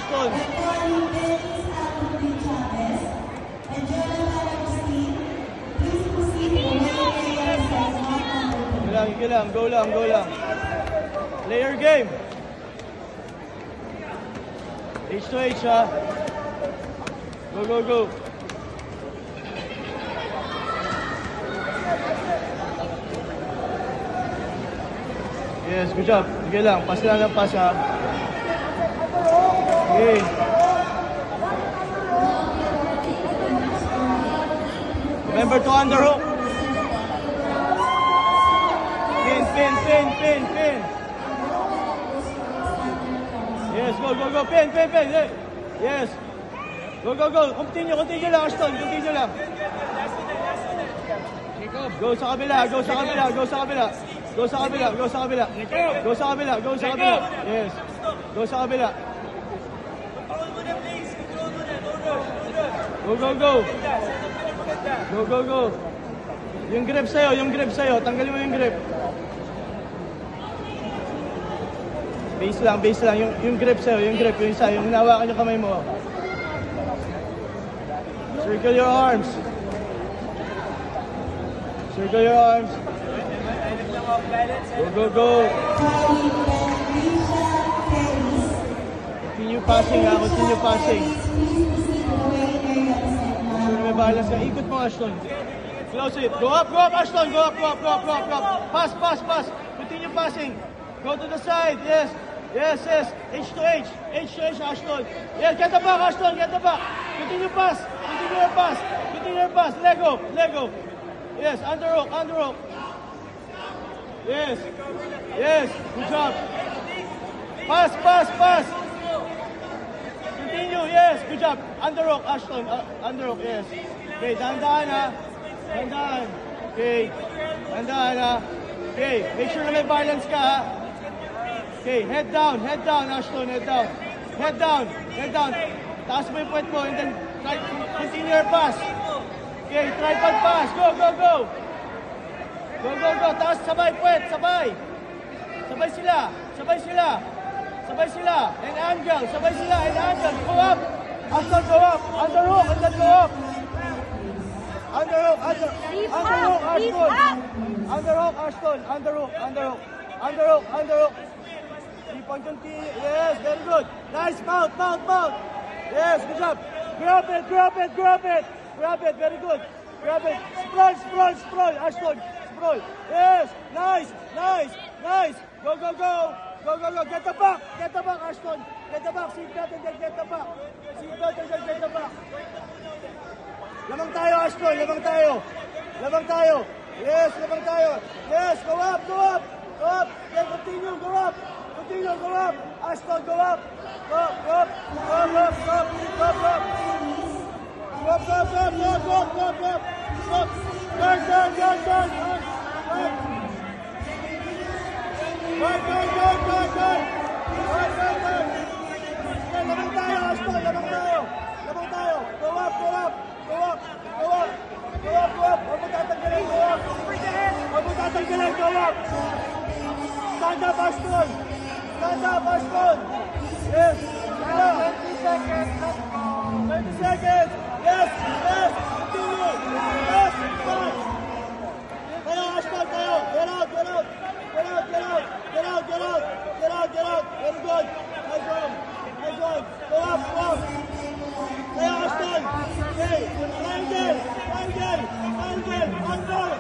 Ashton. Sige lang, go lang. Player game. H to H, ha. Go. Yes, good job. Sige lang, pass lang ng pass, ha. Okay. Remember to underhook. Pin. Yes, go. Pin. Yes. Go. Continue lang, Ashton. Continue lang. Go sa kabila. Yes. Go sa kabila. Go. Yung grip sa'yo. Tanggalin mo yung grip. Base lang. Yung grip sa'yo. Yung isa. Yung hinawakan yung kamay mo. Circle your arms. Go. Continue passing. May balance ka. Ikot mo, Ashton. Close it. Go up, Ashton. Go up. Pass. Continue passing. Go to the side. Yes. H to H, Ashton. Yes, get the back, Ashton. Continue pass. Lego. Yes, underhook. Yes. Good job. Pass. Continue. Yes, good job. Underhook, Ashton. Underhook. Yes. Okay, dahan-dahan, ha. Okay, dahan-dahan, ha. Okay, make sure na may balance ka, ha. Okay, head down, Ashton, head down. Taas mo yung puwet mo, and then continue your pass. Okay, tripod pass. Go. Taas, sabay puwet, sabay sila. And angle, Go up. Ashton, go up. Underhook, and then go up. Underhook, Ashton. Keep on continue. Yes, very good. Nice, mount. Yes, good job. Grab it. Very good. Grab it. Sprawl. Ashton, sprawl. Yes, nice. Go. Get the back, Ashton. Get the back. Seat belt and then get the back. Lamang tayo, Ashton. Yes, go up. Then continue, go up. Ashton, go up. Go up. Lamang tayo, Ashton. Lamang tayo. Go up. Huwag mo tatanggalin, go up. Stand up, Ashton. Yes. 20 seconds. Yes. Continue. Yes. Tayo, Ashton, tayo. Get out. Get out. Very good. Nice one. Go up. Tayo, Ashton. Okay. Triangle. Under.